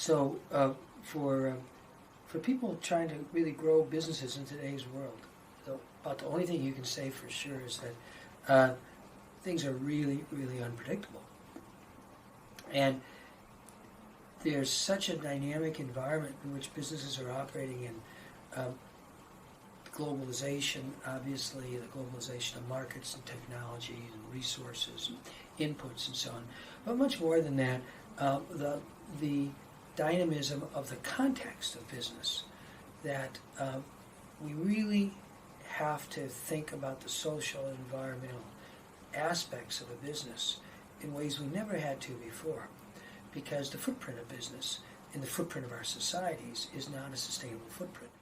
So for people trying to really grow businesses in today's world, about the only thing you can say for sure is that things are really, really unpredictable. And there's such a dynamic environment in which businesses are operating in. Globalization, obviously, the globalization of markets and technology and resources and inputs and so on. But much more than that, the dynamism of the context of business, that we really have to think about the social and environmental aspects of a business in ways we never had to before, because the footprint of business and the footprint of our societies is not a sustainable footprint.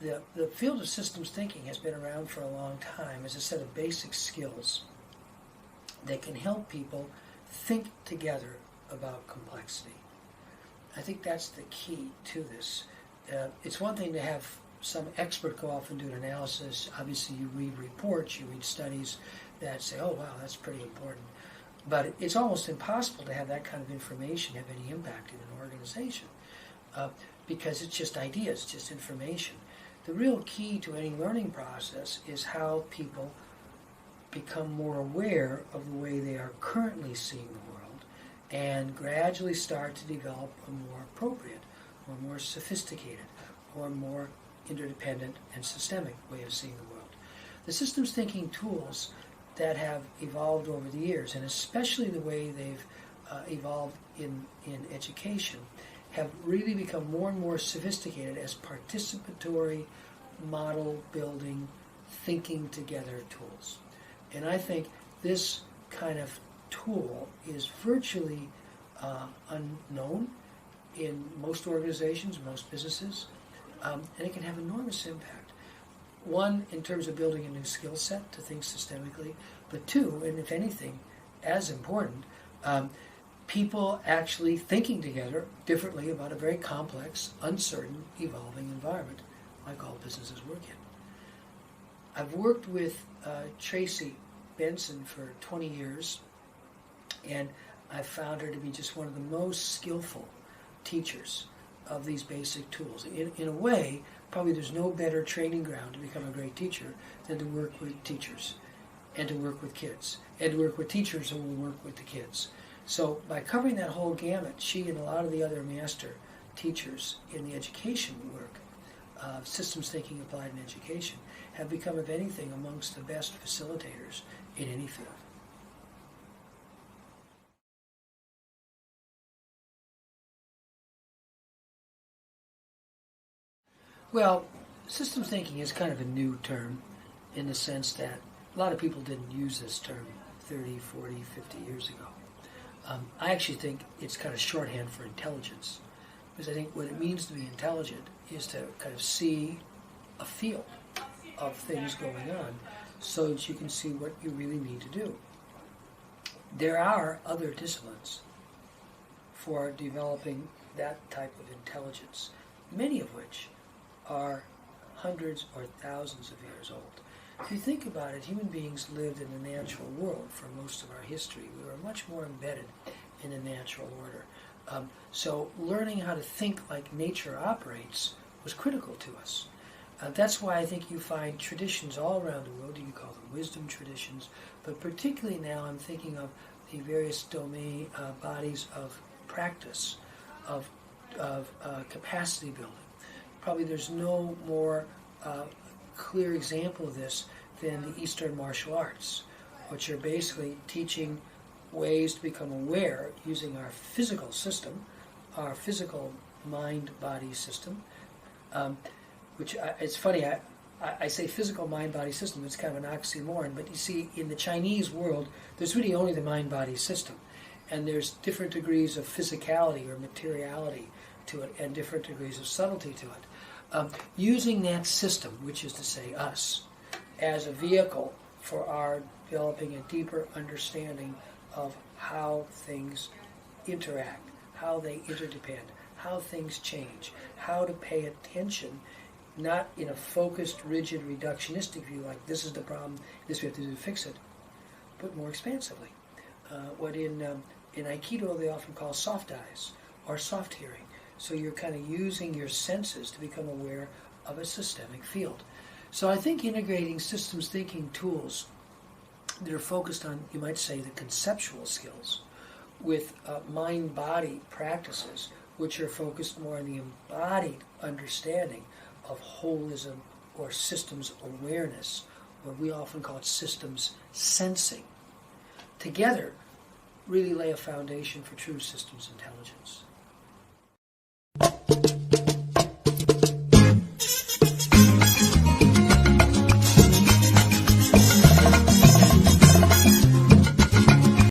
The field of systems thinking has been around for a long time as a set of basic skills that can help people think together about complexity. I think that's the key to this. It's one thing to have some expert go off and do an analysis. Obviously, you read reports, you read studies that say, oh, wow, that's pretty important. But it's almost impossible to have that kind of information have any impact in an organization because it's just ideas, it's just information. The real key to any learning process is how people become more aware of the way they are currently seeing the world and gradually start to develop a more appropriate or more sophisticated or more interdependent and systemic way of seeing the world. The systems thinking tools that have evolved over the years, and especially the way they've evolved in education, have really become more and more sophisticated as participatory, model-building, thinking together tools. And I think this kind of tool is virtually unknown in most organizations, most businesses, and it can have enormous impact. One, in terms of building a new skill set to think systemically, but two, and if anything, as important, people actually thinking together differently about a very complex, uncertain, evolving environment like all businesses work in. I've worked with Tracy Benson for 20 years, and I've found her to be just one of the most skillful teachers of these basic tools. In a way, probably there's no better training ground to become a great teacher than to work with teachers and to work with kids and to work with teachers who will work with the kids. So by covering that whole gamut, she and a lot of the other master teachers in the education work, systems thinking applied in education, have become, if anything, amongst the best facilitators in any field. Well, systems thinking is kind of a new term in the sense that a lot of people didn't use this term 30, 40, 50 years ago. I actually think it's kind of shorthand for intelligence, because I think what it means to be intelligent is to kind of see a field of things going on so that you can see what you really need to do. There are other disciplines for developing that type of intelligence, many of which are hundreds or thousands of years old. If you think about it, human beings lived in the natural world for most of our history. We were much more embedded in the natural order. So learning how to think like nature operates was critical to us. That's why I think you find traditions all around the world. You can call them wisdom traditions, but particularly now I'm thinking of the various domain bodies of practice, of capacity building. Probably there's no more clear example of this than the Eastern martial arts, which are basically teaching ways to become aware using our physical system, our physical mind-body system, which it's funny, I say physical mind-body system, it's kind of an oxymoron, but you see, in the Chinese world, there's really only the mind-body system, and there's different degrees of physicality or materiality to it, and different degrees of subtlety to it. Using that system, which is to say us, as a vehicle for our developing a deeper understanding of how things interact, how they interdepend, how things change, how to pay attention, not in a focused, rigid, reductionistic view like this is the problem, this we have to do to fix it, but more expansively. What in in Aikido they often call soft eyes or soft hearing. So you're kind of using your senses to become aware of a systemic field. So I think integrating systems thinking tools that are focused on, you might say, the conceptual skills with mind-body practices, which are focused more on the embodied understanding of holism or systems awareness, or we often call it systems sensing, together really lay a foundation for true systems intelligence.